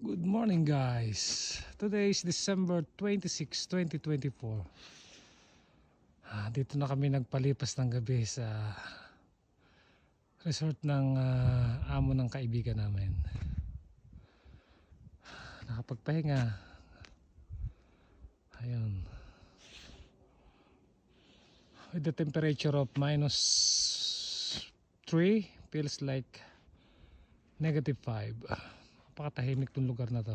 Good morning guys. Today is December 26, 2024. Dito na kami nagpalipas ng gabi sa resort ng amo ng kaibigan namin. Nakapagpahinga. Ayun. With the temperature of -3, feels like -5. Napakatahimik tong lugar na to.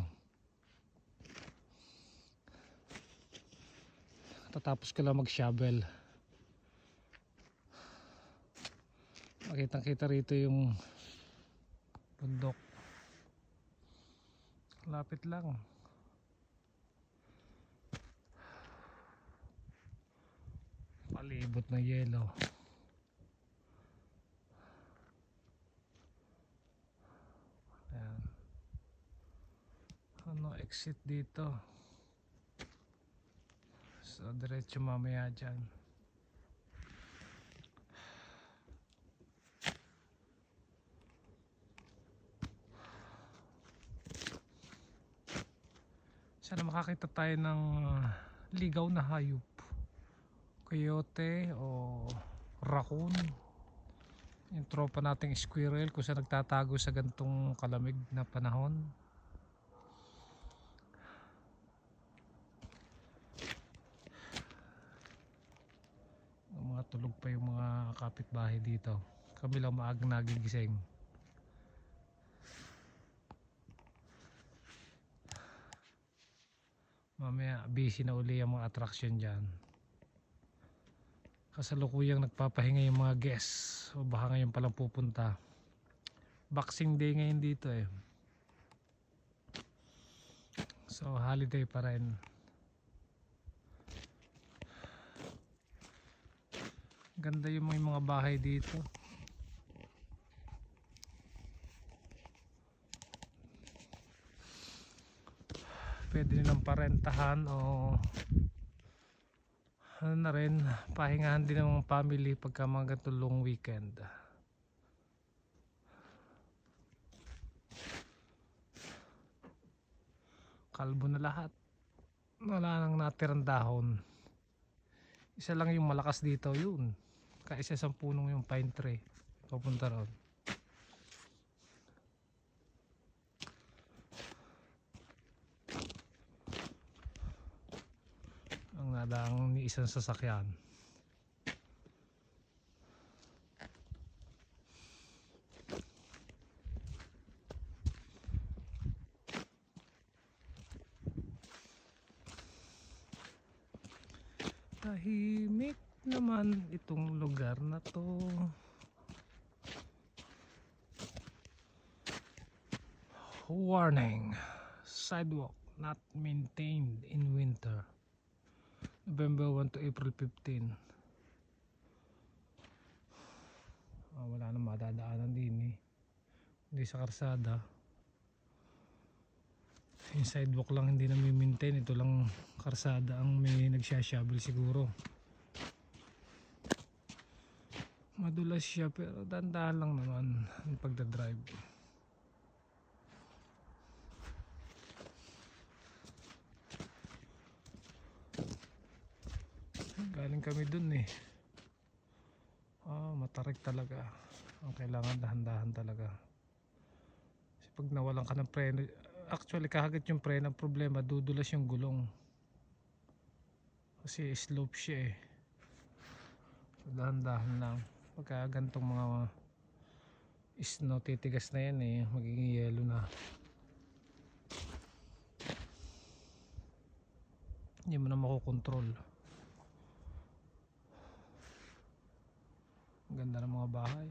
Tatapos ko lang mag-shovel. Makitang kita rito yung bundok. Lapit lang. Palibot ng yelo. Ayan. Ano exit dito? So diretso mamaya dyan. Sana makakita tayo ng ligaw na hayop. Coyote o raccoon. Yung tropa nating squirrel kung saan nagtatago sa gantong kalamig na panahon. Mga tulog pa yung mga kapitbahay dito. Kami lang maagang nagigising. Mamaya busy na uli ang mga attraction dyan. Kasalukuyang nagpapahinga yung mga guests. O baka ngayon palang pupunta. Boxing Day ngayon dito eh. So holiday pa rin. Ganda yung mga bahay dito. Pwede nilang parentahan o ano na rin, pahingahan din ng mga family pagka mga ganitong long weekend. Kalbo na lahat. Wala nang natirang dahon. Isa lang yung malakas dito, yun. Kaisa sa punong yung pine tree. Papunta ron. Ang nadaang ni isang sasakyan. Tahimik naman itong lugar na to. Warning, sidewalk not maintained in winter. November 1 to April 15. Wala nang madadaanan din eh. Hindi sa karsada. Yung sidewalk lang hindi na maintain. Ito lang karsada ang may nagsashovel siguro. Madulas siya pero dandahan lang naman ang pagdadrive. Galing kami dun eh. Matarik talaga. Ang kailangan dahan-dahan talaga. Kasi pag nawalan ka ng preno, actually kahagit yung preno, ang problema dudulas yung gulong. Kasi slope siya eh. So, dahan-dahan lang. Pagka gantong mga snow, titigas na yan eh. Magiging yelo na. Hindi mo na makokontrol. Ang ganda ng mga bahay.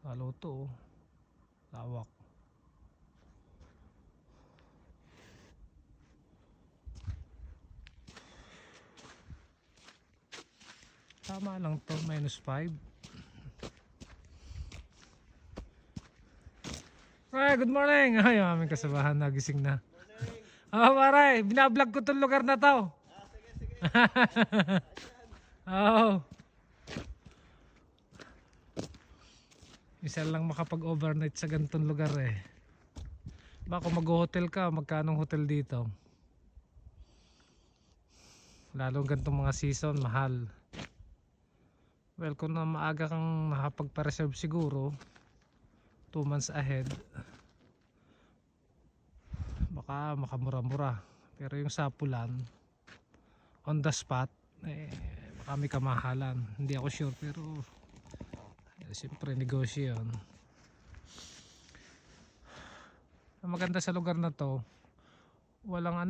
Lalo to oh. Lawak. Tama lang to, -5. Ay, good morning. Ay, aming kasabahan nagising na. Maray, binablog ko tong lugar na to. Oh. Isa lang makapag-overnight sa ganitong lugar eh. Baka mag-hotel ka, magkano hotel dito? Lalong ganitong mga season, mahal. Well, kung na maaga kang nakapagpa-reserve siguro 2 months ahead, baka makamura-mura. Pero yung sapulan on the spot, baka may kamahalan. Hindi ako sure, pero siyempre negosyo yun. Ang maganda sa lugar na to, walang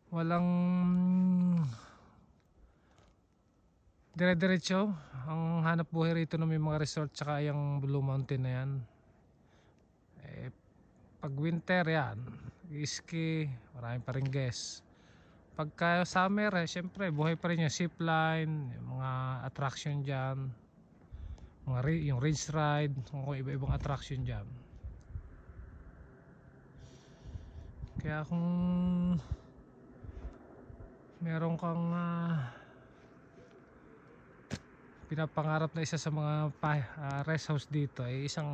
walang dire-diretso. Ang hanap buhay rito na may mga resort tsaka yung Blue Mountain na yan. Pag winter yan, ski, marami pa rin guests. Pagka summer, syempre buhay pa rin yung zipline, yung mga attraction dyan, yung ridge ride, kung iba-ibang attraction dyan. Kaya kung meron kang pinapangarap na isa sa mga rest house dito, ay isang,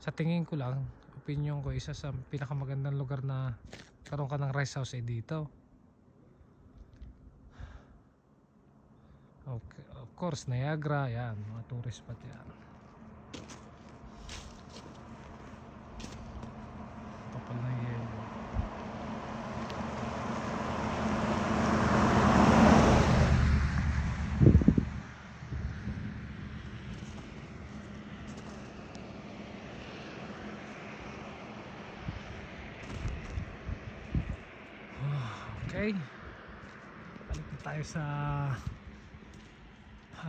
sa tingin ko lang, opinion ko, isa sa pinakamagandang lugar na karoon ka ng rest house ay dito. Okay, of course Niagara, yan, mga tourist spot yan. Kapal na yelo. Okay, balik na tayo sa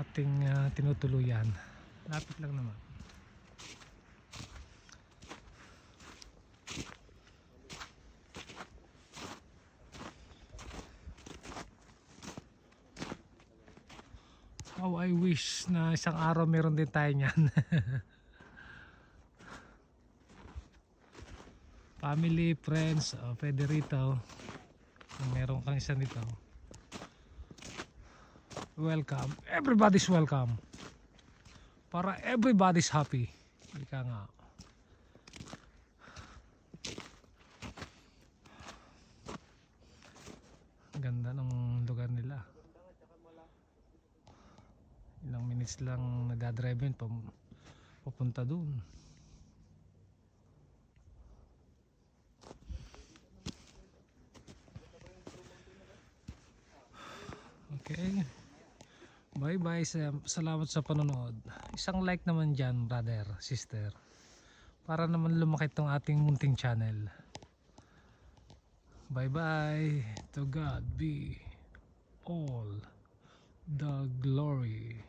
ating tinutuluyan. Lapit lang naman. How I wish na isang araw meron din tayo niyan. Family, friends, pwede rito. Kung meron kang isa nito, welcome. Everybody's welcome. Para everybody's happy. Ika nga. Ganda ng lugar nila. Ilang minutes lang nagdadrive yun papunta dun. Okay. Bye bye. Salamat sa panonood. Isang like naman dyan, brother, sister. Para naman lumaki tong ating munting channel. Bye bye. To God be all the glory.